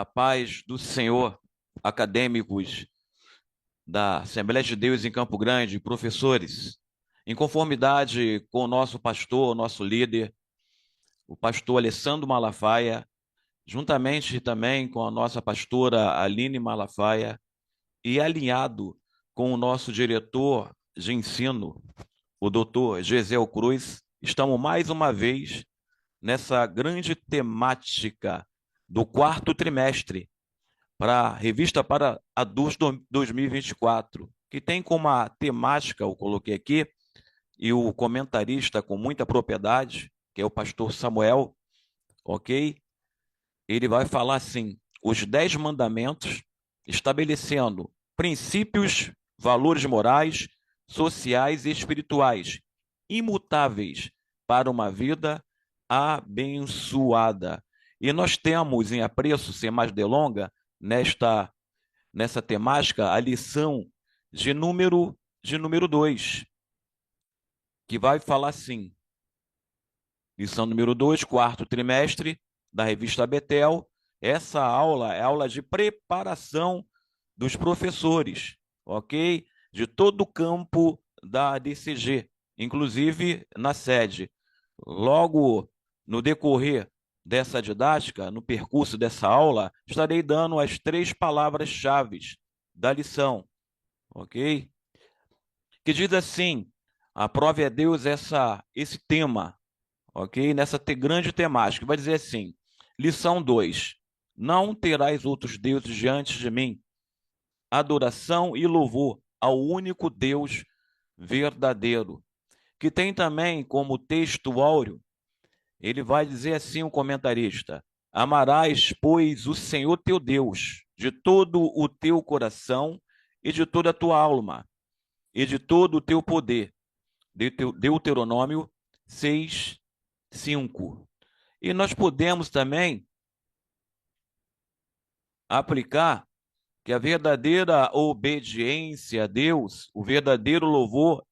A paz do Senhor, acadêmicos da Assembleia de Deus em Campo Grande, professores, em conformidade com o nosso pastor, nosso líder, o pastor Alessandro Malafaia, juntamente também com a nossa pastora Aline Malafaia, e alinhado com o nosso diretor de ensino, o doutor Gesel Cruz, estamos mais uma vez nessa grande temática do quarto trimestre para a Revista para Adultos 2024, que tem como a temática, eu coloquei aqui, e o comentarista com muita propriedade, que é o pastor Samuel, ok? Ele vai falar assim, os 10 mandamentos, estabelecendo princípios, valores morais, sociais e espirituais, imutáveis para uma vida abençoada. E nós temos, em apreço, sem mais delonga, nessa temática, a lição de número 2, que vai falar assim, lição número 2, quarto trimestre, da revista Betel. Essa aula é aula de preparação dos professores, ok? De todo o campo da DCG, inclusive na sede. Logo no decorrer dessa didática, no percurso dessa aula, estarei dando as 3 palavras-chave da lição, ok? Que diz assim, aprove a Deus esse tema, ok? Nessa grande temática, vai dizer assim, lição 2, não terás outros deuses diante de mim, adoração e louvor ao único Deus verdadeiro. Que tem também como texto áureo, ele vai dizer assim, o comentarista, amarás, pois, o Senhor teu Deus, de todo o teu coração e de toda a tua alma, e de todo o teu poder. Deuteronômio 6, 5. E nós podemos também aplicar que a verdadeira obediência a Deus, o verdadeiro louvor,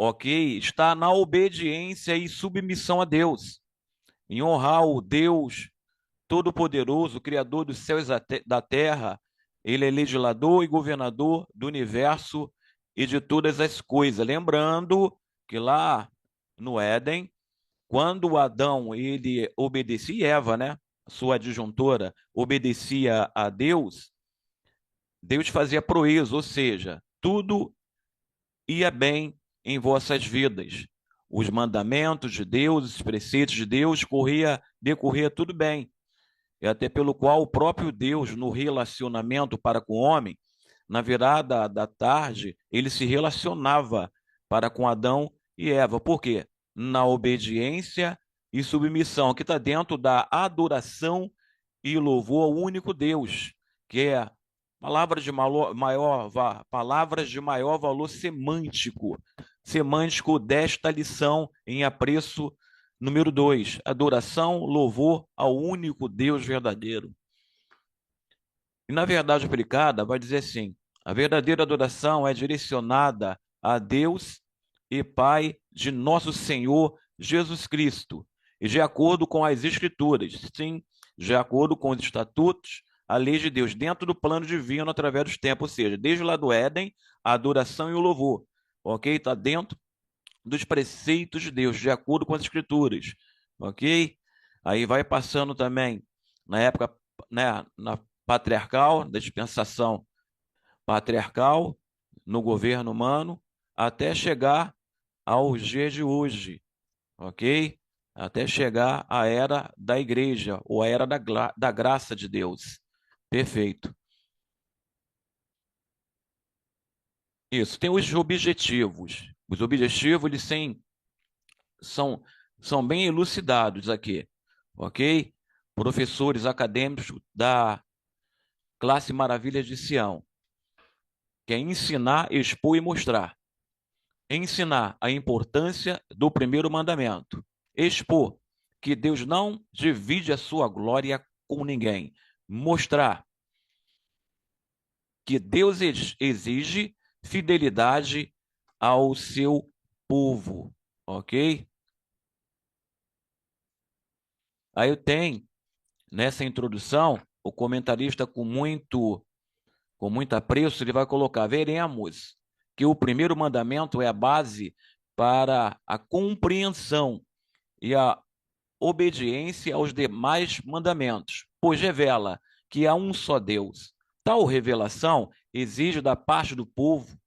ok, está na obediência e submissão a Deus, em honrar o Deus Todo-Poderoso, Criador dos céus e da terra. Ele é legislador e governador do universo e de todas as coisas. Lembrando que lá no Éden, quando Adão ele obedecia, e Eva, né, sua adjuntora, obedecia a Deus, Deus fazia proeza, ou seja, tudo ia bem em vossas vidas. Os mandamentos de Deus, os preceitos de Deus, decorria tudo bem. E até pelo qual o próprio Deus, no relacionamento para com o homem, na virada da tarde, ele se relacionava para com Adão e Eva. Por quê? Na obediência e submissão, que está dentro da adoração e louvor ao único Deus, que é palavras de maior valor semântico desta lição em apreço número 2, adoração, louvor ao único Deus verdadeiro. E na verdade aplicada, vai dizer assim, a verdadeira adoração é direcionada a Deus e Pai de nosso Senhor Jesus Cristo, e de acordo com as Escrituras, sim, de acordo com os estatutos, a lei de Deus, dentro do plano divino, através dos tempos, ou seja, desde lá do Éden, a adoração e o louvor, ok? Está dentro dos preceitos de Deus, de acordo com as Escrituras, ok? Aí vai passando também, na época, né, na patriarcal, da dispensação patriarcal, no governo humano, até chegar aos dias de hoje, ok? Até chegar à era da igreja, ou à era da graça de Deus. Perfeito. Isso, tem os objetivos. Os objetivos, eles são, são bem elucidados aqui, ok? Professores acadêmicos da classe Maravilhas de Sião, que é ensinar, expor e mostrar. Ensinar a importância do primeiro mandamento. Expor que Deus não divide a sua glória com ninguém. Mostrar que Deus exige fidelidade ao seu povo, ok? Aí eu tenho, nessa introdução, o comentarista com muito apreço, ele vai colocar: veremos que o primeiro mandamento é a base para a compreensão e a obediência aos demais mandamentos, pois revela que há um só Deus. Tal revelação exige da parte do povo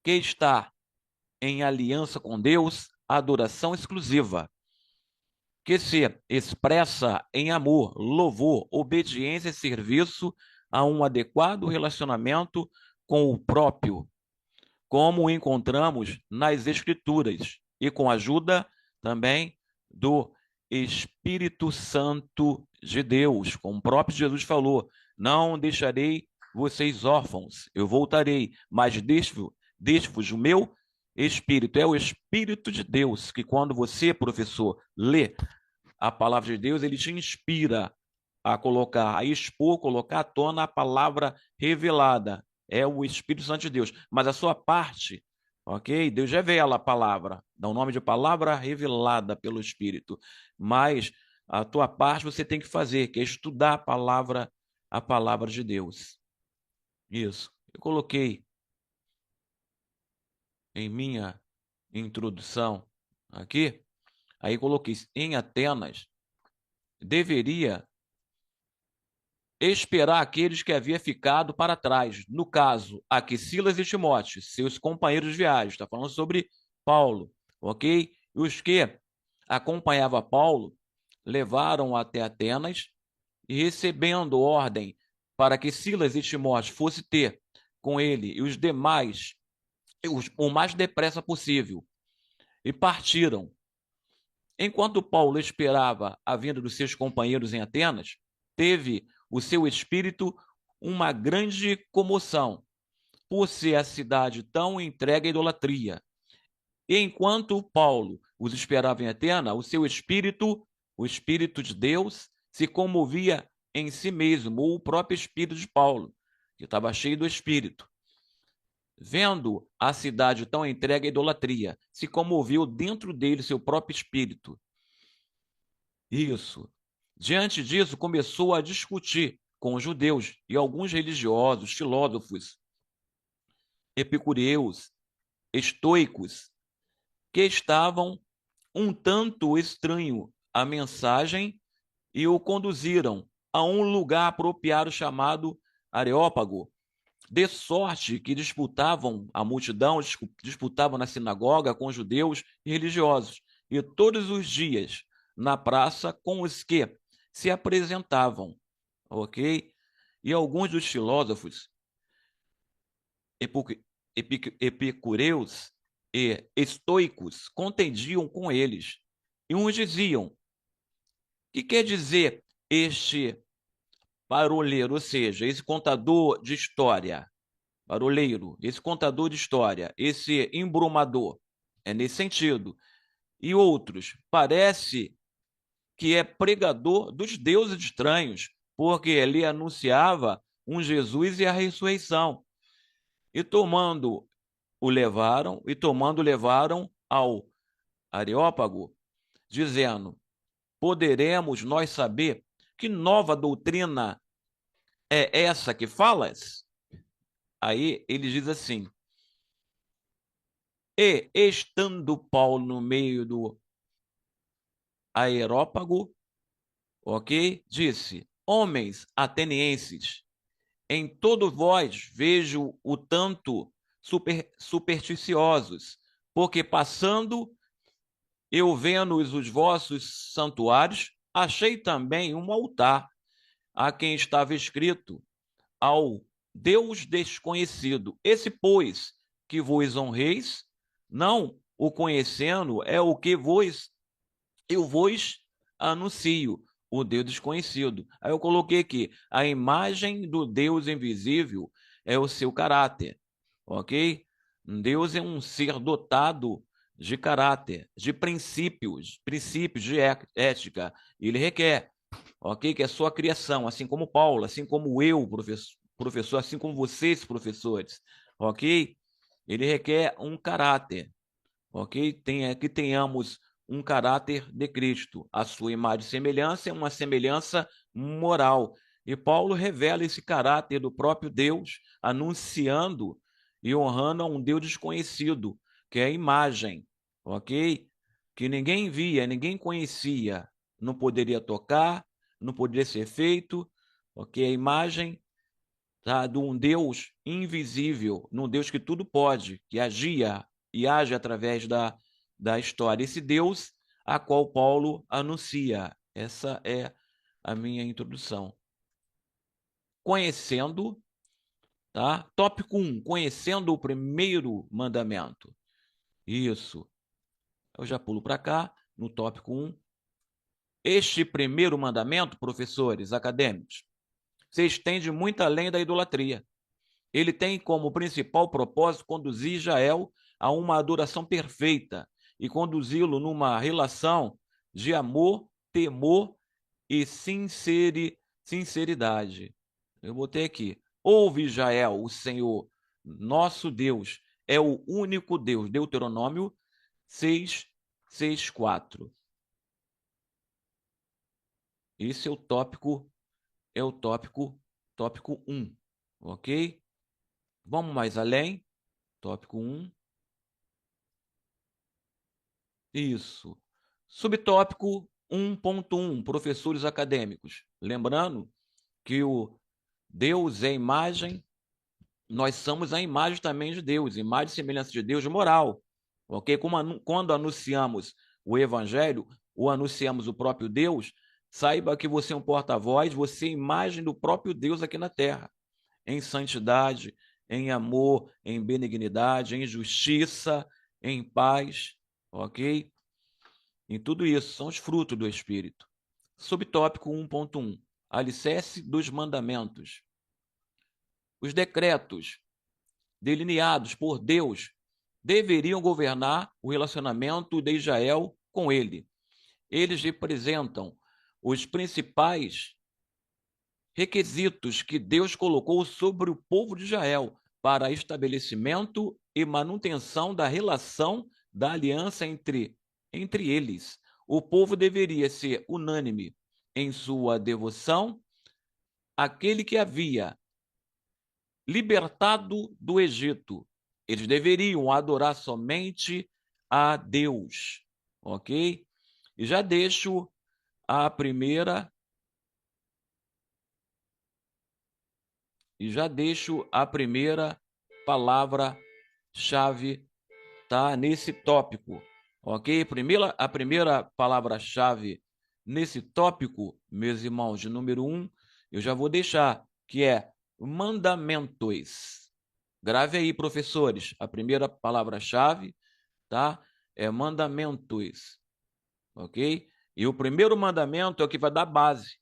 que está em aliança com Deus a adoração exclusiva, que se expressa em amor, louvor, obediência e serviço a um adequado relacionamento com o próprio, como encontramos nas Escrituras, e com a ajuda também do Espírito Santo de Deus, como o próprio Jesus falou: não deixarei vocês órfãos, eu voltarei, mas deixo-vos o meu Espírito. É o Espírito de Deus que, quando você, professor, lê a palavra de Deus, ele te inspira a colocar, a expor, colocar à tona a palavra revelada. É o Espírito Santo de Deus. Mas a sua parte, ok? Deus revela a palavra, dá o nome de palavra revelada pelo Espírito. Mas a tua parte você tem que fazer, que é estudar a palavra de Deus. Isso. Eu coloquei em minha introdução aqui, aí coloquei: em Atenas deveria esperar aqueles que havia ficado para trás. No caso, aqui Silas e Timóteo, seus companheiros de viagem. Está falando sobre Paulo, ok? E os que acompanhavam Paulo levaram até Atenas e, recebendo ordem para que Silas e Timóteo fossem ter com ele e os demais o mais depressa possível, e partiram. Enquanto Paulo esperava a vinda dos seus companheiros em Atenas, teve o seu espírito uma grande comoção, por ser a cidade tão entregue à idolatria. E enquanto Paulo os esperava em Atenas, o espírito de Deus, se comovia em si mesmo, ou o próprio espírito de Paulo, que estava cheio do espírito. Vendo a cidade tão entregue à idolatria, se comoveu dentro dele seu próprio espírito. Isso. Diante disso, começou a discutir com os judeus e alguns religiosos, filósofos, epicureus, estoicos, que estavam um tanto estranho à mensagem e o conduziram a um lugar apropriado chamado Areópago, de sorte que disputavam a multidão, disputavam na sinagoga com judeus e religiosos, e todos os dias na praça com os que se apresentavam, ok? E alguns dos filósofos epicureus e estoicos contendiam com eles, e uns diziam: que quer dizer este paroleiro, ou seja, esse contador de história, paroleiro, esse contador de história, esse embrumador? É nesse sentido. E outros: parece que é pregador dos deuses estranhos, porque ele anunciava um Jesus e a ressurreição. E tomando levaram ao Areópago, dizendo: poderemos nós saber que nova doutrina é essa que falas? Aí ele diz assim: e estando Paulo no meio do Areópago, ok? Disse: homens atenienses, em todos vós vejo o tanto supersticiosos, porque passando eu vendo os vossos santuários, achei também um altar, a quem estava escrito: ao Deus desconhecido. Esse, pois, que vos honreis, não o conhecendo, é o que eu vos anuncio, o Deus desconhecido. Aí eu coloquei aqui: a imagem do Deus invisível é o seu caráter, ok? Deus é um ser dotado de caráter, de princípios de ética. Ele requer, ok? Que é a sua criação, assim como Paulo, assim como eu, professor, assim como vocês, professores, ok? Ele requer um caráter, ok? Que tenhamos um caráter de Cristo. A sua imagem e semelhança é uma semelhança moral. E Paulo revela esse caráter do próprio Deus, anunciando e honrando a um Deus desconhecido, que é a imagem, ok? Que ninguém via, ninguém conhecia, não poderia tocar, não poderia ser feito, ok? A imagem, tá, de um Deus invisível, num Deus que tudo pode, que agia e age através da história. Esse Deus a qual Paulo anuncia. Essa é a minha introdução. Conhecendo, tá? Tópico 1, conhecendo o primeiro mandamento. Isso. Eu já pulo para cá, no tópico 1. Este primeiro mandamento, professores acadêmicos, se estende muito além da idolatria. Ele tem como principal propósito conduzir Israel a uma adoração perfeita e conduzi-lo numa relação de amor, temor e sinceridade. Eu botei aqui. Ouve, Israel, o Senhor, nosso Deus, é o único Deus. Deuteronômio 6, 6, 4. Esse é o tópico 1, ok? Vamos mais além. Tópico 1. Isso. Subtópico 1.1, professores acadêmicos. Lembrando que o Deus é imagem, nós somos a imagem também de Deus, imagem e semelhança de Deus moral. Ok? Quando anunciamos o Evangelho, ou anunciamos o próprio Deus, saiba que você é um porta-voz, você é imagem do próprio Deus aqui na terra, em santidade, em amor, em benignidade, em justiça, em paz, ok? Em tudo isso, são os frutos do Espírito. Subtópico 1.1, alicerce dos mandamentos. Os decretos delineados por Deus deveriam governar o relacionamento de Israel com ele. Eles representam os principais requisitos que Deus colocou sobre o povo de Israel para estabelecimento e manutenção da relação da aliança entre eles. O povo deveria ser unânime em sua devoção àquele que havia libertado do Egito. Eles deveriam adorar somente a Deus, ok? E já deixo a primeira palavra-chave, tá, nesse tópico, ok? A primeira palavra-chave nesse tópico, meus irmãos, de número 1, eu já vou deixar, que é mandamentos. Grave aí, professores, a primeira palavra-chave, tá? É mandamentos, ok? E o primeiro mandamento é o que vai dar base.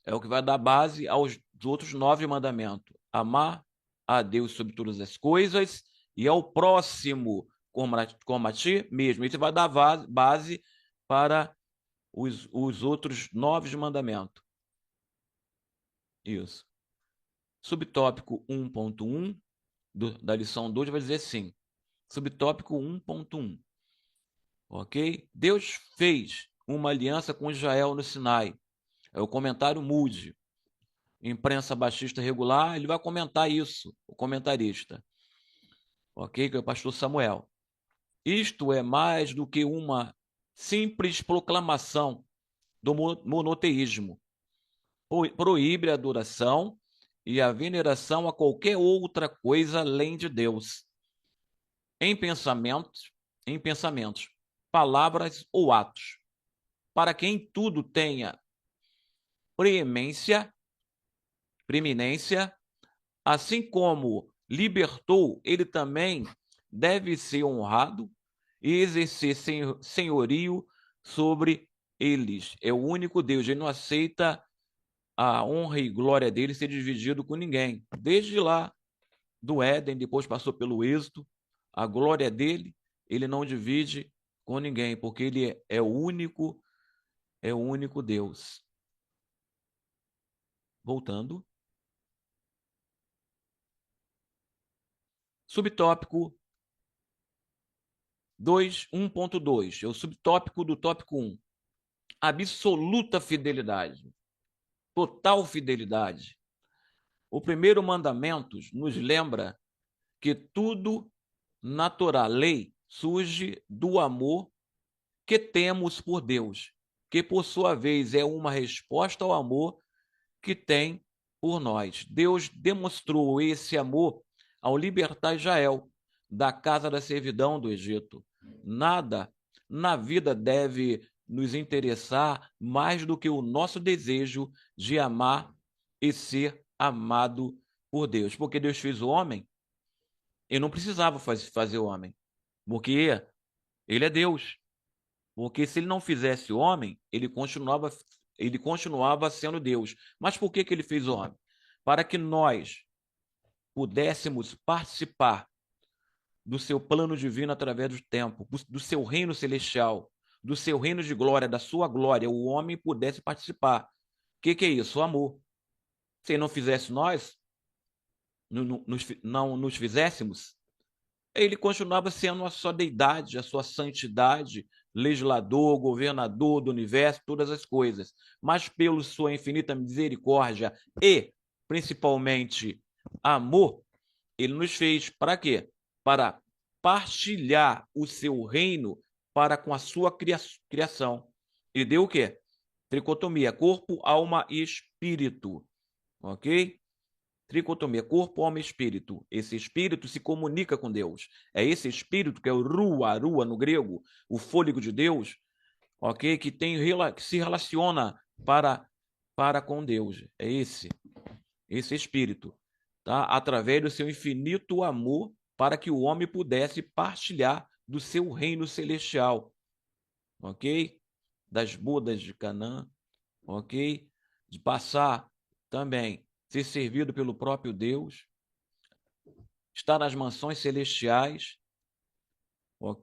É o que vai dar base aos outros 9 mandamentos. Amar a Deus sobre todas as coisas e ao próximo como a ti mesmo. Isso vai dar base para os outros 9 mandamentos. Isso. Subtópico 1.1 da lição 2 vai dizer assim. Subtópico 1.1. Ok? Deus fez uma aliança com Israel no Sinai. É o comentário Moody. Imprensa baixista regular, ele vai comentar isso, o comentarista. Ok? Que é o pastor Samuel. Isto é mais do que uma simples proclamação do monoteísmo. Proíbe a adoração e a veneração a qualquer outra coisa além de Deus. Em pensamentos, palavras ou atos, para que em tudo tenha preeminência, assim como libertou, ele também deve ser honrado e exercer senhorio sobre eles. É o único Deus, ele não aceita a honra e glória dele ser dividido com ninguém. Desde lá do Éden, depois passou pelo êxodo, a glória dele, ele não divide com ninguém, porque ele é o único Deus. Voltando. Subtópico 1.2, é o subtópico do tópico 1. Absoluta fidelidade. total fidelidade. O primeiro mandamento nos lembra que tudo natural, lei, surge do amor que temos por Deus, que por sua vez é uma resposta ao amor que tem por nós. Deus demonstrou esse amor ao libertar Israel da casa da servidão do Egito. Nada na vida deve nos interessar mais do que o nosso desejo de amar e ser amado por Deus. Porque Deus fez o homem e não precisava fazer o homem, porque ele é Deus. Porque se ele não fizesse o homem, ele continuava sendo Deus. Mas por que ele fez o homem? Para que nós pudéssemos participar do seu plano divino através do tempo, do seu reino celestial, do seu reino de glória, da sua glória, o homem pudesse participar. O que é isso? O amor. Se ele não fizesse nós, não nos fizéssemos, ele continuava sendo a sua deidade, a sua santidade, legislador, governador do universo, todas as coisas. Mas pela sua infinita misericórdia e, principalmente, amor, ele nos fez para quê? Para partilhar o seu reino para com a sua criação. Ele deu o quê? Tricotomia, corpo, alma e espírito. Ok? Tricotomia, corpo, alma e espírito. Esse espírito se comunica com Deus. É esse espírito que é o rua no grego, o fôlego de Deus, ok? Que se relaciona para com Deus. É esse espírito, tá? Através do seu infinito amor para que o homem pudesse partilhar do seu reino celestial, ok? Das bodas de Canaã, ok? De passar também ser servido pelo próprio Deus, estar nas mansões celestiais,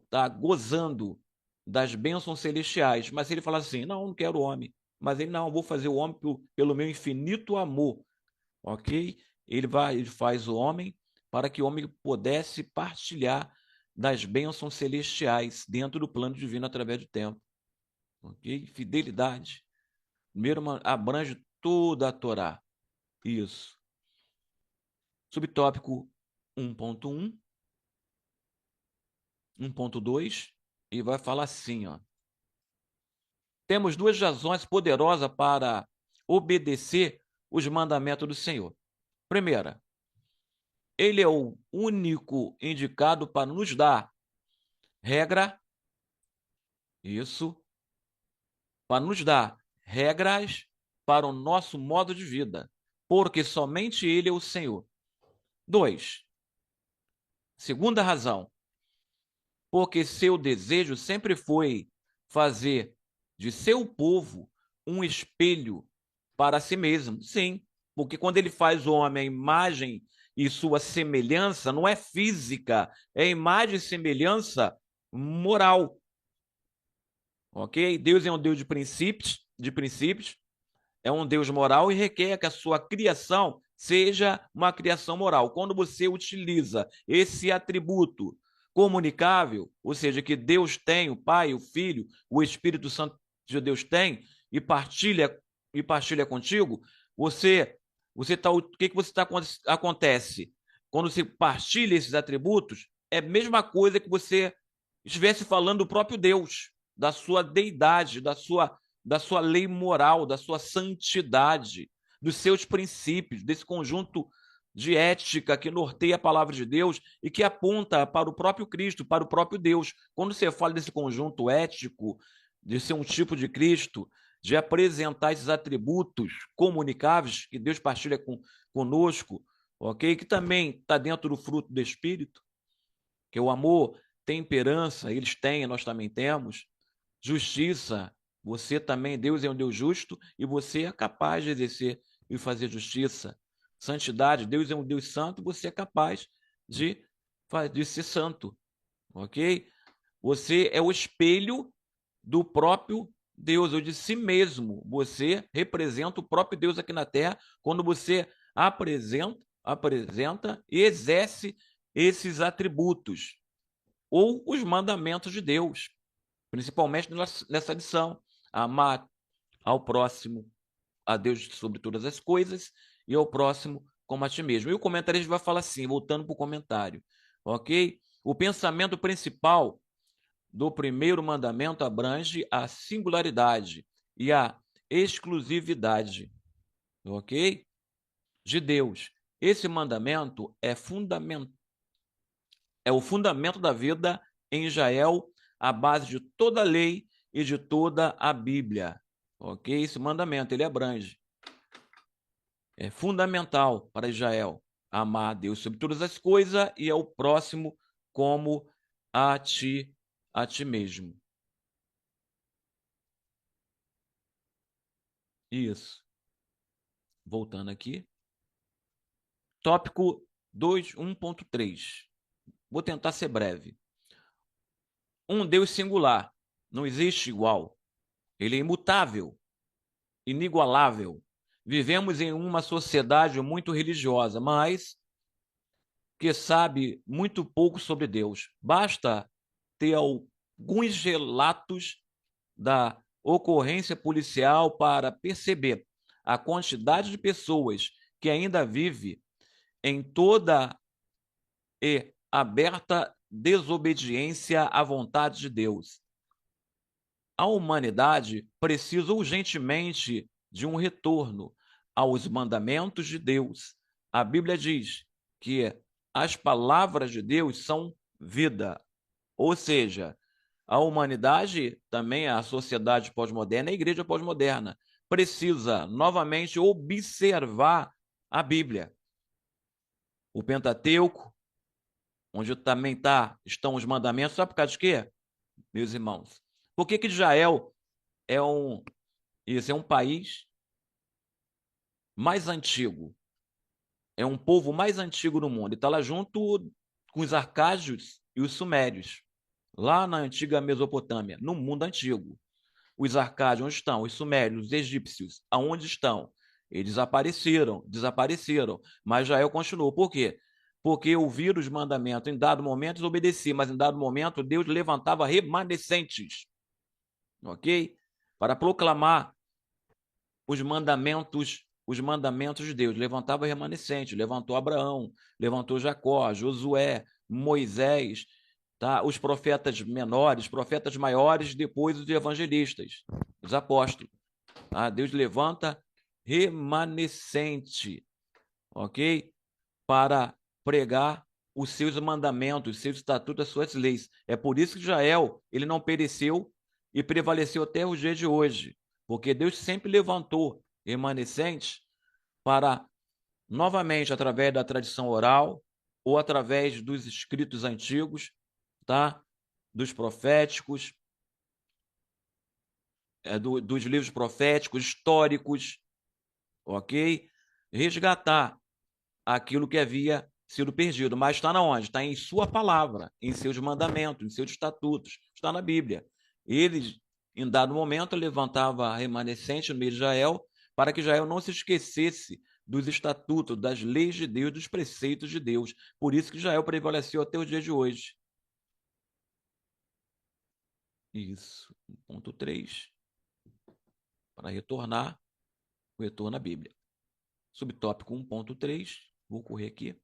está gozando das bênçãos celestiais. Mas ele fala assim, não quero homem. Mas ele, não, vou fazer o homem pelo meu infinito amor, ok? Ele faz o homem para que o homem pudesse partilhar das bênçãos celestiais dentro do plano divino através do tempo, ok? Fidelidade. Primeiro abrange toda a Torá. Isso. Subtópico 1.1, 1.2, e vai falar assim, ó. Temos duas razões poderosas para obedecer os mandamentos do Senhor. Primeira, ele é o único indicado para nos dar regra, isso, para nos dar regras para o nosso modo de vida, porque somente ele é o Senhor. 2, segunda razão, porque seu desejo sempre foi fazer de seu povo um espelho para si mesmo. Sim, porque quando ele faz o homem a imagem e sua semelhança, não é física, é imagem e semelhança moral. Ok? Deus é um Deus de princípios, é um Deus moral e requer que a sua criação seja uma criação moral. Quando você utiliza esse atributo comunicável, ou seja, que Deus tem, o Pai, o Filho, o Espírito Santo de Deus tem, e partilha contigo, o que acontece? Quando você partilha esses atributos, é a mesma coisa que você estivesse falando do próprio Deus, da sua deidade, da sua lei moral, da sua santidade, dos seus princípios, desse conjunto de ética que norteia a palavra de Deus e que aponta para o próprio Cristo, para o próprio Deus. Quando você fala desse conjunto ético, de ser um tipo de Cristo, de apresentar esses atributos comunicáveis que Deus partilha conosco, ok? Que também está dentro do fruto do Espírito, que é o amor, temperança, eles têm, nós também temos, justiça, você também, Deus é um Deus justo e você é capaz de exercer e fazer justiça. Santidade, Deus é um Deus santo, você é capaz de ser santo, ok? Você é o espelho do próprio Deus, ou de si mesmo. Você representa o próprio Deus aqui na Terra quando você apresenta e exerce esses atributos ou os mandamentos de Deus, principalmente nessa lição, amar ao próximo, a Deus sobre todas as coisas e ao próximo como a ti mesmo. E o comentarista vai falar assim, voltando para o comentário, ok? O pensamento principal do primeiro mandamento abrange a singularidade e a exclusividade, ok? De Deus. Esse mandamento é o fundamento da vida em Israel, a base de toda a lei e de toda a Bíblia, ok? Esse mandamento, ele abrange. É fundamental para Israel amar a Deus sobre todas as coisas e ao próximo como a ti mesmo. Isso. Voltando aqui. Tópico 1.3. Vou tentar ser breve. Um Deus singular, não existe igual. Ele é imutável, inigualável. Vivemos em uma sociedade muito religiosa, mas que sabe muito pouco sobre Deus. Basta ter alguns relatos da ocorrência policial para perceber a quantidade de pessoas que ainda vive em toda e aberta desobediência à vontade de Deus. A humanidade precisa urgentemente de um retorno aos mandamentos de Deus. A Bíblia diz que as palavras de Deus são vida, ou seja, a humanidade, também a sociedade pós-moderna, a igreja pós-moderna, precisa novamente observar a Bíblia. O Pentateuco, onde também estão os mandamentos, sabe por causa de quê, meus irmãos? Por que Israel é um país mais antigo? É um povo mais antigo do mundo. E está lá junto com os arcádios e os sumérios, lá na antiga Mesopotâmia, no mundo antigo. Os arcádios, onde estão? Os sumérios, os egípcios, aonde estão? Eles desapareceram. Mas Israel continuou. Por quê? Porque ouviram os mandamentos, em dado momento eles obedeciam, mas em dado momento Deus levantava remanescentes, ok? Para proclamar os mandamentos de Deus. Levantava remanescente, levantou Abraão, levantou Jacó, Josué, Moisés, tá? Os profetas menores, profetas maiores, depois os evangelistas, os apóstolos. Tá? Deus levanta remanescente, ok? Para pregar os seus mandamentos, os seus estatutos, as suas leis. É por isso que Israel ele não pereceu e prevaleceu até os dias de hoje, porque Deus sempre levantou remanescentes para, novamente, através da tradição oral ou através dos escritos antigos, tá? Dos proféticos, dos livros proféticos, históricos, ok? Resgatar aquilo que havia sido perdido. Mas está na onde? Está em sua palavra, em seus mandamentos, em seus estatutos. Está na Bíblia. Ele, em dado momento, levantava remanescente no meio de Israel para que Israel não se esquecesse dos estatutos, das leis de Deus, dos preceitos de Deus. Por isso que Israel prevaleceu até os dias de hoje. Isso. Ponto 3. Para retornar, o retorno à Bíblia. Subtópico 1.3. Vou correr aqui.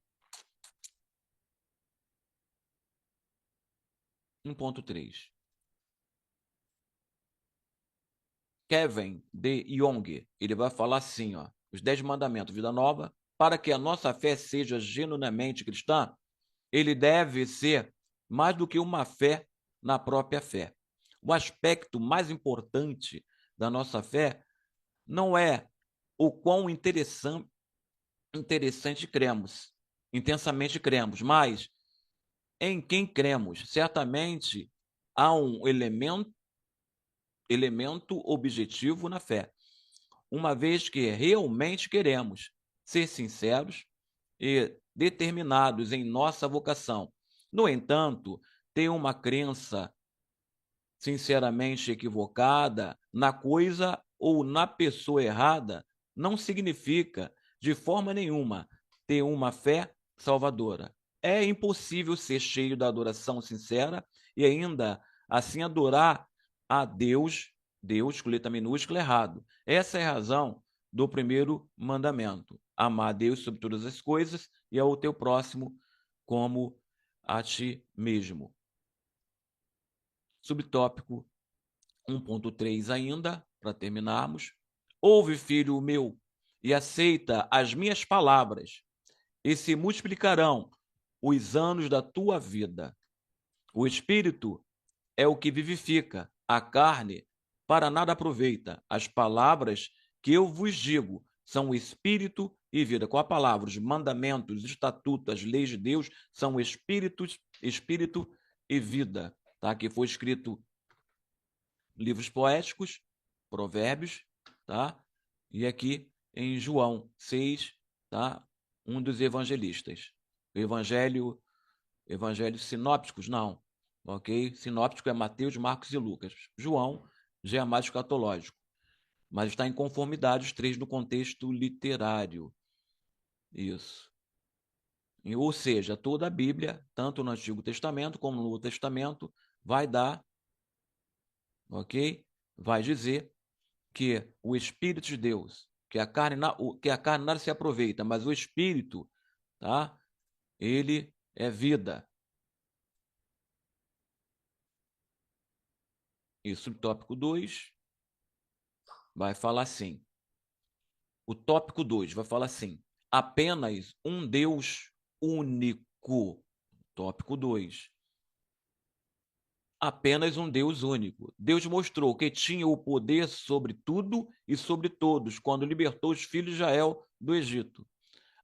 1.3. Kevin de Jong, ele vai falar assim, ó, os 10 mandamentos, vida nova, para que a nossa fé seja genuinamente cristã, ele deve ser mais do que uma fé na própria fé. O aspecto mais importante da nossa fé não é o quão interessante cremos, intensamente cremos, mas em quem cremos. Certamente há um elemento objetivo na fé, uma vez que realmente queremos ser sinceros e determinados em nossa vocação. No entanto, ter uma crença sinceramente equivocada na coisa ou na pessoa errada não significa, de forma nenhuma, ter uma fé salvadora. É impossível ser cheio da adoração sincera e ainda assim adorar a Deus, Deus com letra minúscula, errado. Essa é a razão do primeiro mandamento: amar a Deus sobre todas as coisas e ao teu próximo como a ti mesmo. Subtópico 1.3 ainda, para terminarmos. Ouve, filho meu, e aceita as minhas palavras, e se multiplicarão os anos da tua vida. O espírito é o que vivifica, a carne para nada aproveita. As palavras que eu vos digo são espírito e vida. Com a palavra, os mandamentos, os estatutos, as leis de Deus são espírito e vida. Tá? Que foi escrito livros poéticos, provérbios, tá? E aqui em João 6, tá? Um dos evangelistas. O evangelhos sinópticos, não. Ok? Sinóptico é Mateus, Marcos e Lucas. João já é mais escatológico, mas está em conformidade os três no contexto literário. Isso. Ou seja, toda a Bíblia, tanto no Antigo Testamento como no Novo Testamento, vai dar, ok? Vai dizer que o Espírito de Deus, que a carne nada se aproveita, mas o Espírito, tá? Ele é vida. E o subtópico 2 vai falar assim. O tópico 2 vai falar assim: apenas um Deus único. Tópico 2. Apenas um Deus único. Deus mostrou que tinha o poder sobre tudo e sobre todos quando libertou os filhos de Israel do Egito,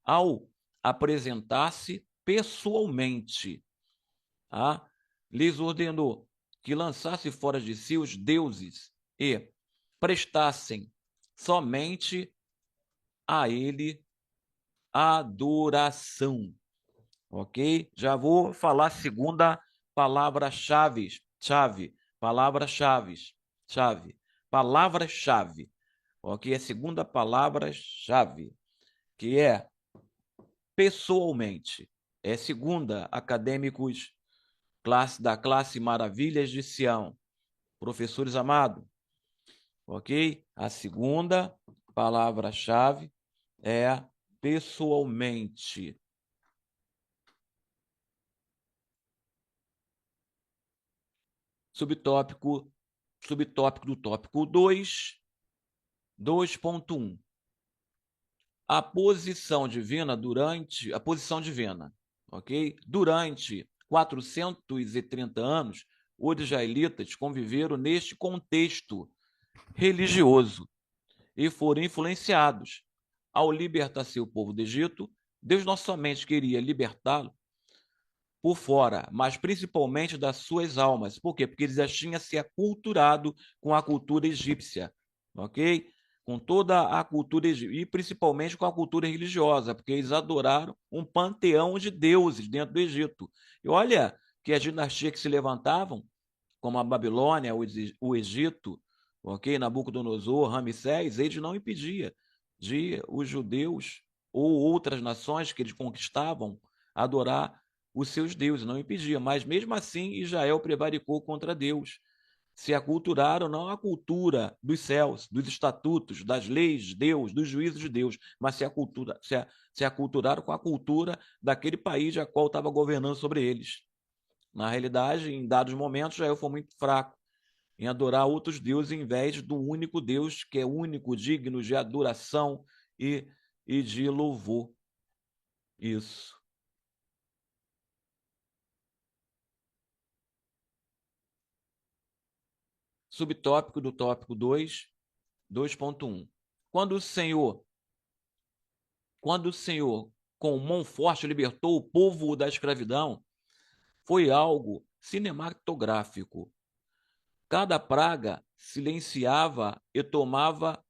ao apresentar-se pessoalmente, tá? Lhes ordenou que lançasse fora de si os deuses e prestassem somente a ele adoração. Ok? Já vou falar a segunda palavra-chave. Palavra-chave. Ok? A segunda palavra-chave, que é pessoalmente. É segunda, acadêmicos da classe Maravilhas de Sião. Professores amados. Ok? A segunda palavra-chave é pessoalmente. Subtópico do tópico 2, 2.1. A posição divina, ok? Durante 430 anos, os israelitas conviveram neste contexto religioso e foram influenciados. Ao libertar seu povo do Egito, Deus não somente queria libertá-lo por fora, mas principalmente das suas almas. Por quê? Porque eles já tinham se aculturado com a cultura egípcia, ok? Com toda a cultura egípcia, e principalmente com a cultura religiosa, porque eles adoraram um panteão de deuses dentro do Egito. E olha que as dinastias que se levantavam, como a Babilônia, o Egito, ok? Nabucodonosor, Ramsés, eles não impediam de os judeus ou outras nações que eles conquistavam adorar os seus deuses, não impedia, mas mesmo assim Israel prevaricou contra Deus. Se aculturaram não a cultura dos céus, dos estatutos, das leis de Deus, dos juízos de Deus, mas se aculturaram com a cultura daquele país a qual estava governando sobre eles. Na realidade, em dados momentos, Israel foi muito fraco em adorar outros deuses em vez do único Deus, que é único, digno de adoração e de louvor. Isso. Subtópico do tópico 2, 2.1. Quando o Senhor, com mão forte, libertou o povo da escravidão, foi algo cinematográfico. Cada praga silenciava e tornava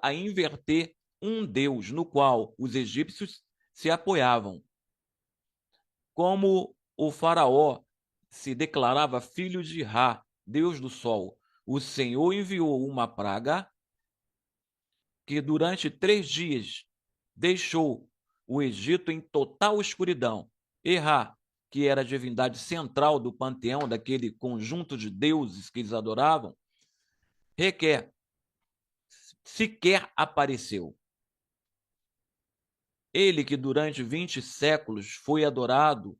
a inverter um Deus no qual os egípcios se apoiavam. Como o faraó se declarava filho de Ra, Deus do sol, o Senhor enviou uma praga que durante 3 dias deixou o Egito em total escuridão. Ra, que era a divindade central do panteão daquele conjunto de deuses que eles adoravam, requer sequer apareceu. Ele que durante 20 séculos foi adorado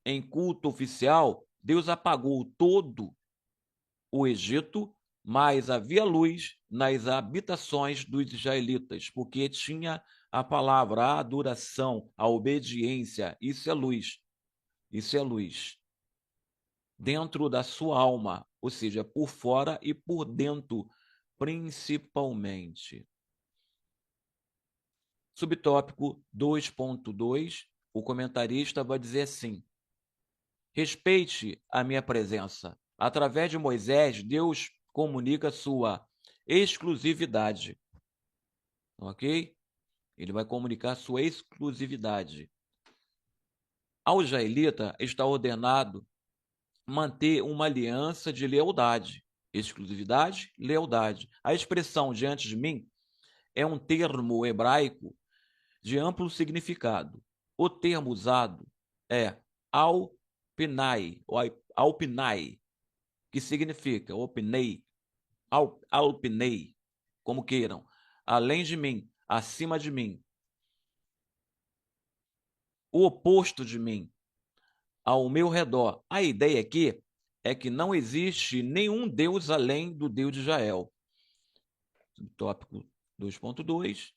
em culto oficial, Deus apagou todo o Egito, mas havia luz nas habitações dos israelitas, porque tinha a palavra, a adoração, a obediência. Isso é luz. Isso é luz. Dentro da sua alma, ou seja, por fora e por dentro, principalmente. Subtópico 2.2, o comentarista vai dizer assim: respeite a minha presença. Através de Moisés, Deus comunica sua exclusividade. Ok? Ele vai comunicar sua exclusividade. Ao israelita está ordenado manter uma aliança de lealdade. Exclusividade, lealdade. A expressão diante de mim é um termo hebraico de amplo significado. O termo usado é alpinai, ou alpinai, que significa opinei, alpinei, como queiram, além de mim, acima de mim, o oposto de mim, ao meu redor. A ideia aqui é que não existe nenhum Deus além do Deus de Israel. Tópico 2.2.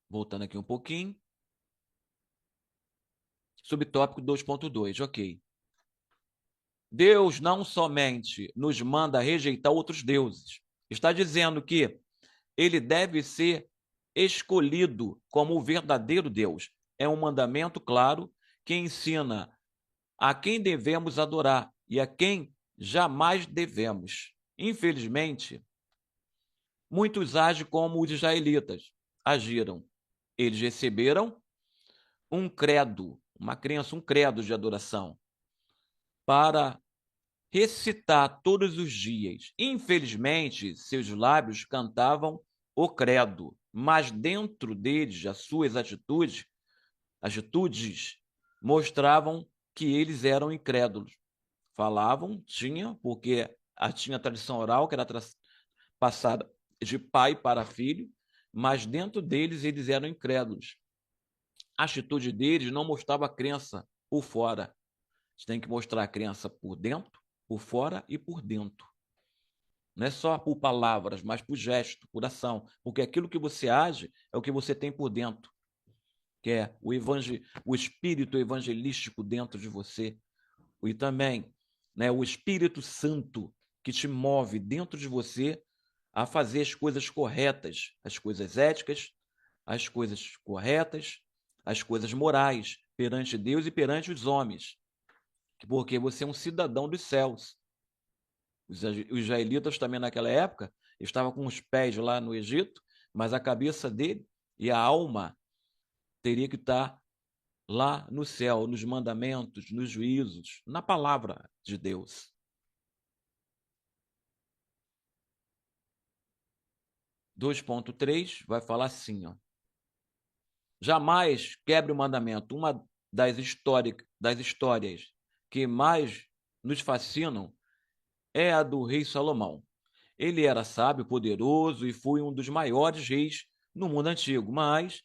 Voltando aqui um pouquinho. Subtópico 2.2, ok. Deus não somente nos manda rejeitar outros deuses, está dizendo que ele deve ser escolhido como o verdadeiro Deus. É um mandamento claro que ensina a quem devemos adorar e a quem jamais devemos. Infelizmente, muitos agem como os israelitas agiram. Eles receberam um credo, uma crença, um credo de adoração para recitar todos os dias. Infelizmente, seus lábios cantavam o credo, mas dentro deles, as suas atitudes mostravam que eles eram incrédulos. Falavam, tinha, porque tinha a tradição oral, que era passada de pai para filho, mas dentro deles eles eram incrédulos. A atitude deles não mostrava a crença por fora. A gente tem que mostrar a crença por dentro, por fora e por dentro. Não é só por palavras, mas por gesto, por ação. Porque aquilo que você age é o que você tem por dentro, que é o espírito evangelístico dentro de você. E também, né, o Espírito Santo que te move dentro de você a fazer as coisas corretas, as coisas éticas, as coisas corretas, as coisas morais perante Deus e perante os homens. Porque você é um cidadão dos céus. Os israelitas também naquela época estavam com os pés lá no Egito, mas a cabeça dele e a alma teria que estar lá no céu, nos mandamentos, nos juízos, na palavra de Deus. Dois ponto três vai falar assim, ó. Jamais quebre o mandamento. Uma das histórias que mais nos fascinam é a do rei Salomão. Ele era sábio, poderoso e foi um dos maiores reis no mundo antigo. Mas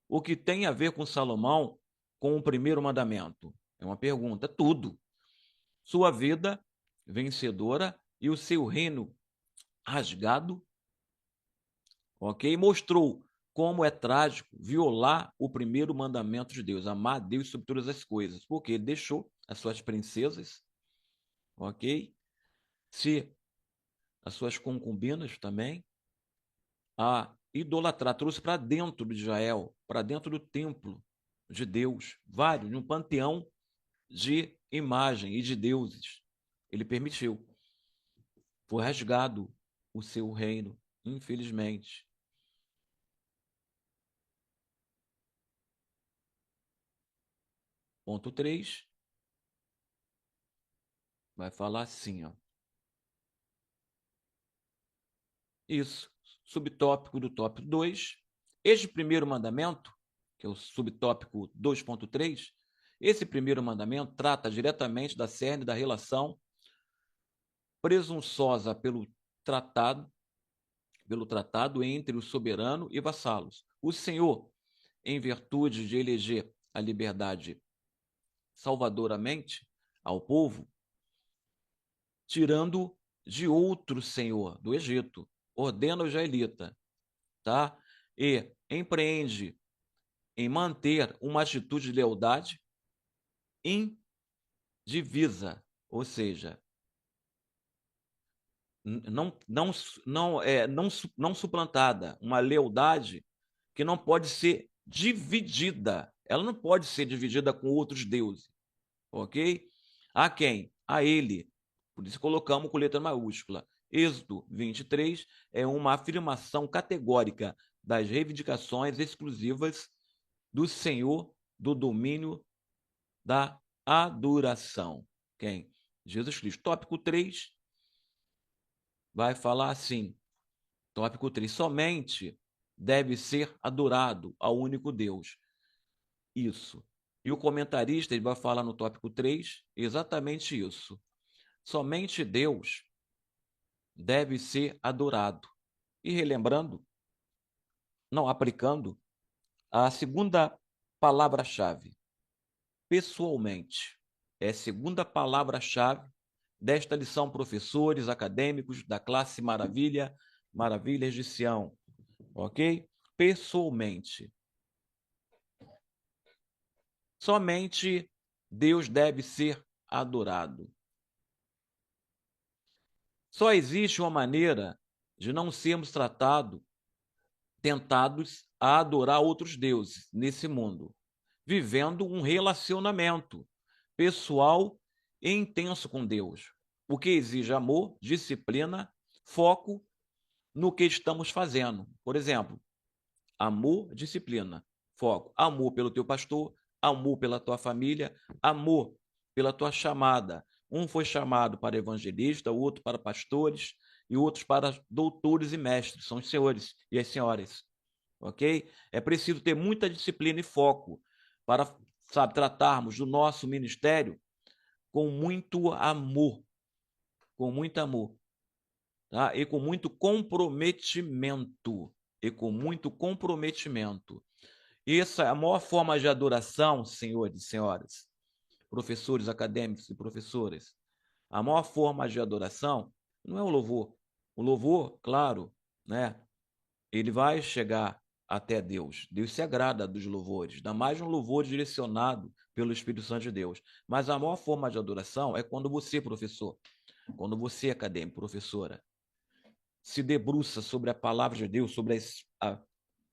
o que tem a ver com Salomão com o primeiro mandamento? É uma pergunta. Tudo. Sua vida vencedora e o seu reino rasgado, ok? Mostrou como é trágico violar o primeiro mandamento de Deus, amar Deus sobre todas as coisas, porque ele deixou as suas princesas, ok? Se as suas concubinas também, a idolatrar, trouxe para dentro de Israel, para dentro do templo de Deus, vários, num panteão de imagem e de deuses. Ele permitiu. Foi rasgado o seu reino, infelizmente. Ponto 3 vai falar assim, ó. Isso, subtópico do tópico 2. Este primeiro mandamento, que é o subtópico 2.3, esse primeiro mandamento trata diretamente da cerne da relação presunçosa pelo tratado entre o soberano e vassalos. O Senhor, em virtude de eleger a liberdade salvadoramente ao povo, tirando de outro senhor do Egito, ordena o israelita, tá? E empreende em manter uma atitude de lealdade indivisa, ou seja, não suplantada, uma lealdade que não pode ser dividida. Ela não pode ser dividida com outros deuses, ok? A quem? A ele. Por isso colocamos com letra maiúscula. Êxodo 23 é uma afirmação categórica das reivindicações exclusivas do Senhor do domínio da adoração. Quem? Jesus Cristo. Tópico 3 vai falar assim. Tópico 3. Somente deve ser adorado ao único Deus. Isso. E o comentarista ele vai falar no tópico 3 exatamente isso. Somente Deus deve ser adorado. E relembrando, não aplicando, a segunda palavra-chave, pessoalmente. É a segunda palavra-chave desta lição, professores, acadêmicos da classe Maravilha, Maravilhas de Sião. Ok? Pessoalmente. Somente Deus deve ser adorado. Só existe uma maneira de não sermos tentados a adorar outros deuses nesse mundo, vivendo um relacionamento pessoal e intenso com Deus, o que exige amor, disciplina, foco no que estamos fazendo. Por exemplo, amor, disciplina, foco. Amor pelo teu pastor, amor pela tua família, amor pela tua chamada. Um foi chamado para evangelista, o outro para pastores e outros para doutores e mestres, são os senhores e as senhoras. Ok? É preciso ter muita disciplina e foco para, tratarmos do nosso ministério com muito amor, com muito amor, tá? E com muito comprometimento, Essa é a maior forma de adoração, senhores e senhoras, professores acadêmicos e professoras. A maior forma de adoração não é o louvor. O louvor, claro, né? Ele vai chegar até Deus. Deus se agrada dos louvores, ainda mais um louvor direcionado pelo Espírito Santo de Deus. Mas a maior forma de adoração é quando você, professor, quando você, acadêmico, professora, se debruça sobre a palavra de Deus, sobre a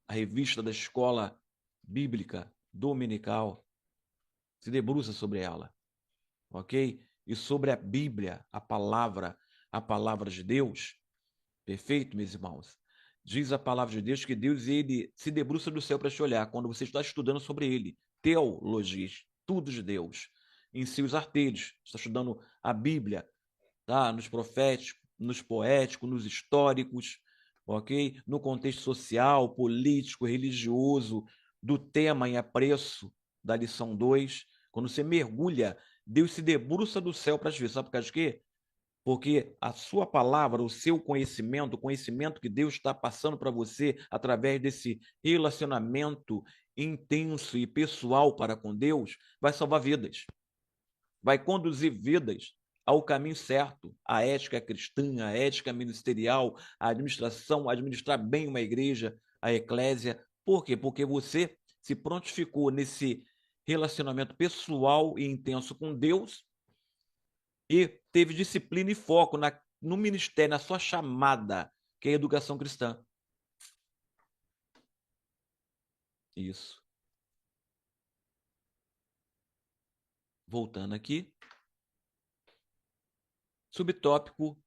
revista da escola bíblica dominical, se debruça sobre ela, ok? E sobre a Bíblia, a palavra de Deus, perfeito, meus irmãos? Diz a palavra de Deus que Deus ele se debruça do céu para te olhar quando você está estudando sobre ele. Teologia, estudo de Deus, em seus artelhos, está estudando a Bíblia, tá? Nos proféticos, nos poéticos, nos históricos, ok? No contexto social, político, religioso, do tema em apreço da lição 2. Quando você mergulha, Deus se debruça do céu para te ver. Sabe por causa de quê? Porque a sua palavra, o seu conhecimento, o conhecimento que Deus está passando para você através desse relacionamento intenso e pessoal para com Deus, vai salvar vidas, vai conduzir vidas ao caminho certo, a ética cristã, a ética ministerial, a administração, administrar bem uma igreja, a eclésia. Por quê? Porque você se prontificou nesse relacionamento pessoal e intenso com Deus e teve disciplina e foco no ministério, na sua chamada, que é a educação cristã. Isso. Voltando aqui. Subtópico.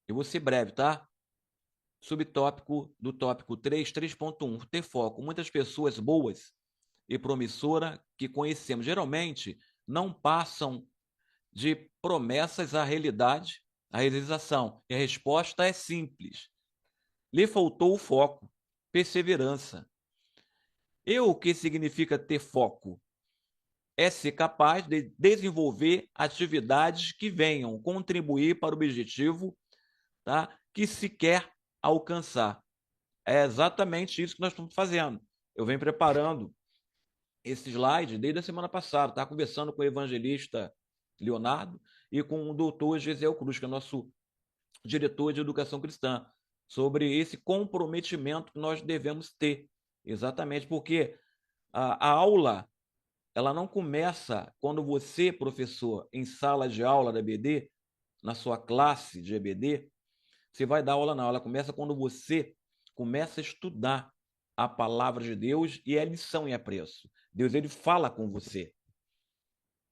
Eu vou ser breve, tá? Subtópico do tópico 3, 3.1. Ter foco. Muitas pessoas boas e promissoras que conhecemos geralmente não passam de promessas à realidade, à realização. E a resposta é simples. Lhe faltou o foco, perseverança. E o que significa ter foco? É ser capaz de desenvolver atividades que venham contribuir para o objetivo, tá, que se quer alcançar. É exatamente isso que nós estamos fazendo. Eu venho preparando esse slide desde a semana passada, estava conversando com o evangelista Leonardo e com o doutor Gesiel Cruz, que é nosso diretor de educação cristã, sobre esse comprometimento que nós devemos ter. Exatamente porque a aula ela não começa quando você, professor, em sala de aula da EBD, na sua classe de EBD, você vai dar aula, não. Ela começa quando você começa a estudar a palavra de Deus e a lição em apreço. Deus, ele fala com você.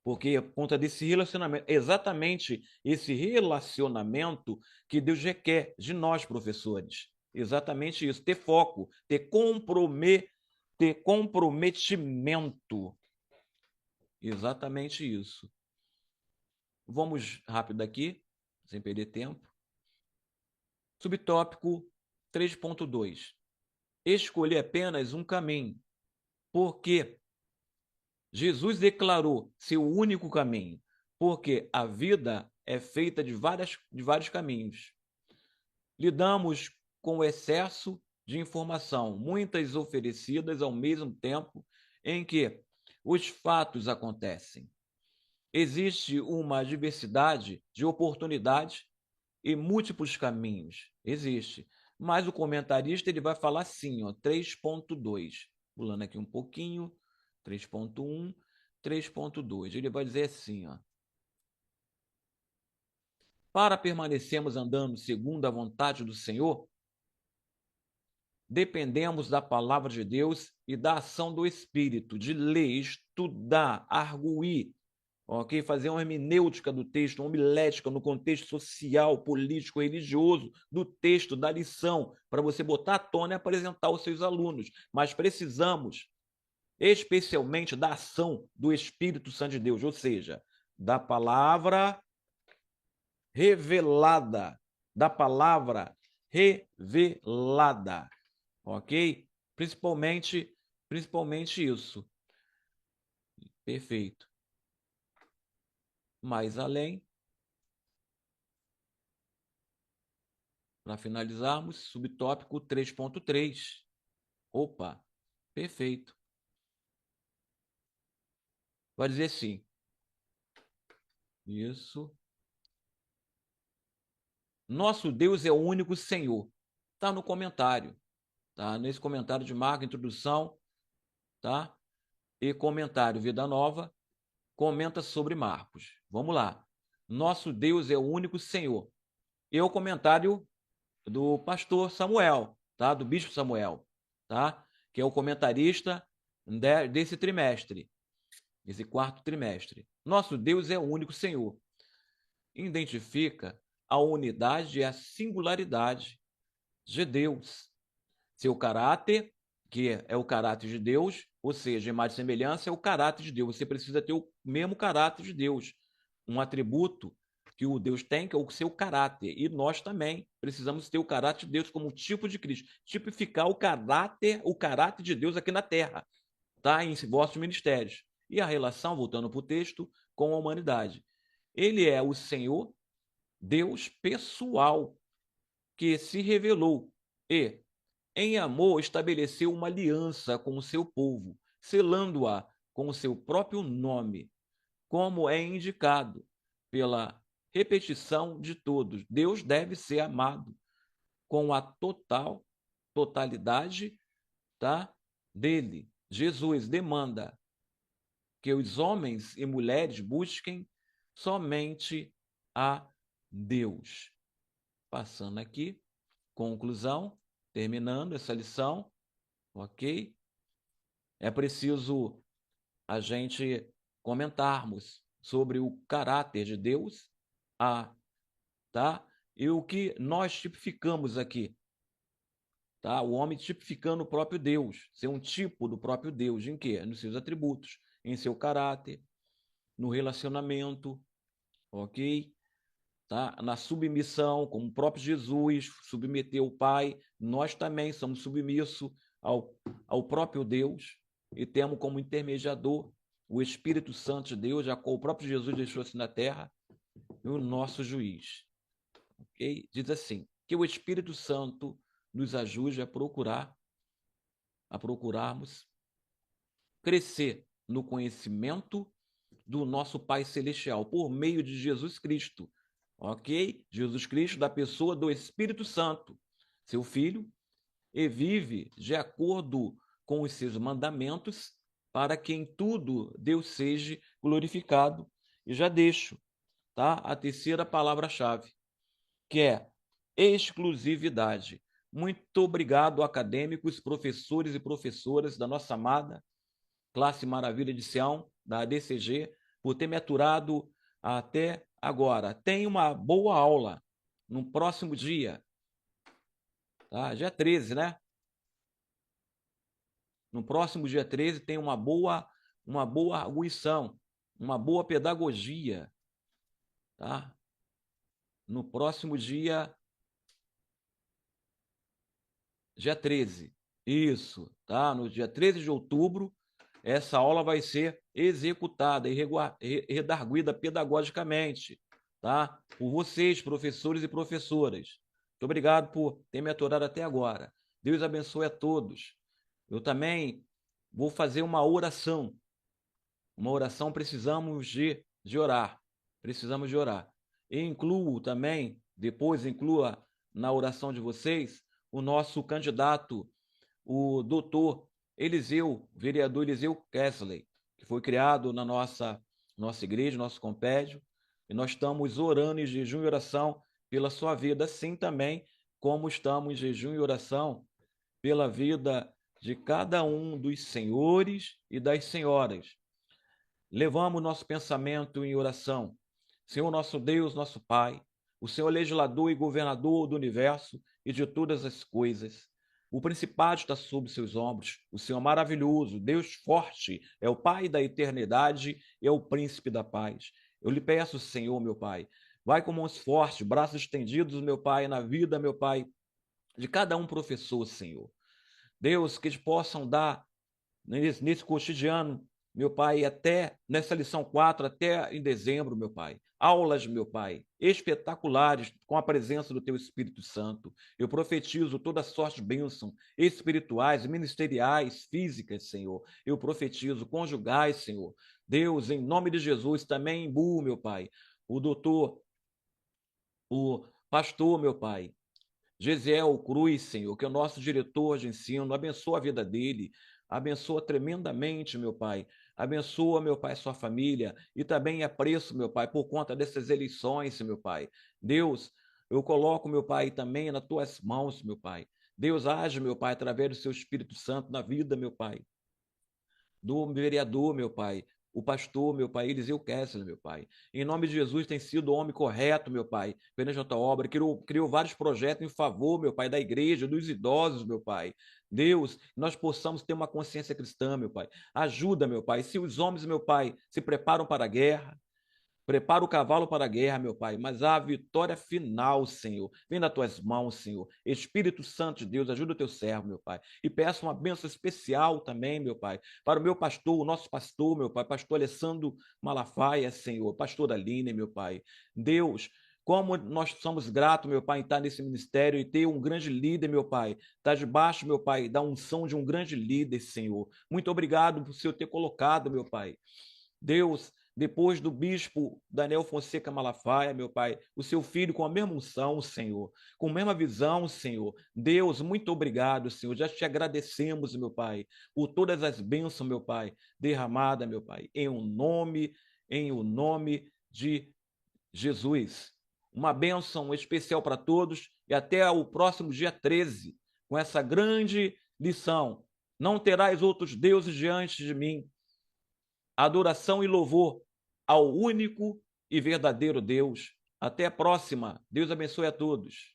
Porque por conta desse relacionamento, exatamente esse relacionamento que Deus requer de nós, professores. Exatamente isso, ter foco, ter comprometimento. Exatamente isso. Vamos rápido aqui, sem perder tempo. Subtópico 3.2. Escolher apenas um caminho, porque Jesus declarou seu único caminho, porque a vida é feita de vários caminhos. Lidamos com o excesso de informação, muitas oferecidas ao mesmo tempo em que os fatos acontecem. Existe uma diversidade de oportunidades e múltiplos caminhos. Existe. Mas o comentarista ele vai falar assim, ó, 3.2. Pulando aqui um pouquinho, 3.1, 3.2. Ele vai dizer assim, ó. Para permanecermos andando segundo a vontade do Senhor, dependemos da palavra de Deus e da ação do Espírito, de ler, estudar, arguir, ok? Fazer uma hermenêutica do texto, uma homilética no contexto social, político, religioso do texto, da lição, para você botar à tona e apresentar aos seus alunos. Mas precisamos, especialmente, da ação do Espírito Santo de Deus, ou seja, da palavra revelada, da palavra revelada, ok? Principalmente isso. Perfeito. Mais além, para finalizarmos, subtópico 3.3. Opa, perfeito. Vai dizer sim. Isso. Nosso Deus é o único Senhor. Está no comentário. Tá? Nesse comentário de marca, introdução, tá? E comentário Vida Nova, comenta sobre Marcos. Vamos lá. Nosso Deus é o único Senhor. E o comentário do pastor Samuel, tá? Do bispo Samuel, tá? Que é o comentarista desse trimestre, esse quarto trimestre. Nosso Deus é o único Senhor. Identifica a unidade e a singularidade de Deus. Seu caráter, que é o caráter de Deus, ou seja, imagem e semelhança é o caráter de Deus. Você precisa ter o mesmo caráter de Deus, um atributo que o Deus tem, que é o seu caráter. E nós também precisamos ter o caráter de Deus como tipo de Cristo, tipificar o caráter de Deus aqui na terra, tá? Em vossos ministérios. E a relação, voltando para o texto, com a humanidade. Ele é o Senhor, Deus pessoal, que se revelou e, em amor, estabeleceu uma aliança com o seu povo, selando-a com o seu próprio nome, como é indicado pela repetição de todos. Deus deve ser amado com a totalidade, tá, dele. Jesus demanda que os homens e mulheres busquem somente a Deus. Passando aqui, conclusão, terminando essa lição, ok? É preciso a gente comentarmos sobre o caráter de Deus, tá? E o que nós tipificamos aqui, tá? O homem tipificando o próprio Deus, ser um tipo do próprio Deus, em quê? Nos seus atributos, em seu caráter, no relacionamento, ok? Tá? Na submissão, como o próprio Jesus submeteu o Pai, nós também somos submissos ao próprio Deus, e temos como intermediador o Espírito Santo de Deus, já qual o próprio Jesus deixou-se na terra, e o nosso juiz. Okay? Diz assim, que o Espírito Santo nos ajude a procurarmos crescer no conhecimento do nosso Pai Celestial, por meio de Jesus Cristo, ok? Jesus Cristo, da pessoa do Espírito Santo, seu Filho, e vive de acordo com os seus mandamentos, para que em tudo Deus seja glorificado. E já deixo, tá? A terceira palavra-chave, que é exclusividade. Muito obrigado, acadêmicos, professores e professoras da nossa amada Classe Maravilha de Sião, da ADCG, por ter me aturado até agora. Tenha uma boa aula no próximo dia, tá? Dia 13, né? No próximo dia 13 tem uma boa arguição, uma boa pedagogia, tá? No próximo dia 13. Isso, tá? No dia 13 de outubro, essa aula vai ser executada e redarguida pedagogicamente, tá? Por vocês, professores e professoras. Muito obrigado por ter me aturado até agora. Deus abençoe a todos. Eu também vou fazer uma oração. Uma oração precisamos de orar. Precisamos de orar. E incluo também, depois inclua na oração de vocês, o nosso candidato, o doutor Eliseu, vereador Eliseu Kessley, que foi criado na nossa igreja, nosso compédio, e nós estamos orando em jejum e oração pela sua vida, assim também como estamos em jejum e oração pela vida de cada um dos senhores e das senhoras. Levamos nosso pensamento em oração. Senhor nosso Deus, nosso Pai, o Senhor legislador e governador do universo e de todas as coisas. O principado está sob seus ombros. O Senhor maravilhoso, Deus forte, é o Pai da eternidade e é o príncipe da paz. Eu lhe peço, Senhor, meu Pai, vai com mãos fortes, braços estendidos, meu Pai, na vida, meu Pai, de cada um professor, Senhor. Deus, que eles possam dar nesse cotidiano, meu Pai, até nessa lição 4, até em dezembro, meu Pai. Aulas, meu Pai, espetaculares com a presença do Teu Espírito Santo. Eu profetizo toda sorte de bênçãos espirituais, ministeriais, físicas, Senhor. Eu profetizo conjugais, Senhor. Deus, em nome de Jesus, também imbuo, meu Pai, o doutor, o pastor, meu Pai, Gesiel Cruz, Senhor, que é o nosso diretor de ensino, abençoa a vida dele, abençoa tremendamente, meu Pai. Abençoa, meu Pai, sua família e também apreço, meu Pai, por conta dessas eleições, meu Pai. Deus, eu coloco, meu Pai, também nas tuas mãos, meu Pai. Deus age, meu Pai, através do seu Espírito Santo na vida, meu Pai, do vereador, meu Pai, o pastor, meu Pai, Eliseu Kessler, meu Pai. Em nome de Jesus, tem sido o homem correto, meu Pai, perante a tua obra, criou vários projetos em favor, meu Pai, da igreja, dos idosos, meu Pai. Deus, nós possamos ter uma consciência cristã, meu Pai. Ajuda, meu Pai. Se os homens, meu Pai, se preparam para a guerra, prepara o cavalo para a guerra, meu Pai, mas a vitória final, Senhor, vem nas tuas mãos, Senhor. Espírito Santo de Deus, ajuda o teu servo, meu Pai. E peço uma bênção especial também, meu Pai, para o meu pastor, o nosso pastor, meu Pai, pastor Alessandro Malafaia, Senhor, pastor Aline, meu Pai. Deus, como nós somos gratos, meu Pai, em estar nesse ministério e ter um grande líder, meu Pai. Estar debaixo, meu Pai, da unção de um grande líder, Senhor. Muito obrigado por o Senhor ter colocado, meu Pai. Deus, depois do bispo Daniel Fonseca Malafaia, meu Pai, o seu filho com a mesma unção, Senhor, com a mesma visão, Senhor. Deus, muito obrigado, Senhor. Já te agradecemos, meu Pai, por todas as bênçãos, meu Pai, derramada, meu Pai, em o nome de Jesus. Uma bênção especial para todos e até o próximo dia 13, com essa grande lição. Não terás outros deuses diante de mim. Adoração e louvor ao único e verdadeiro Deus. Até a próxima. Deus abençoe a todos.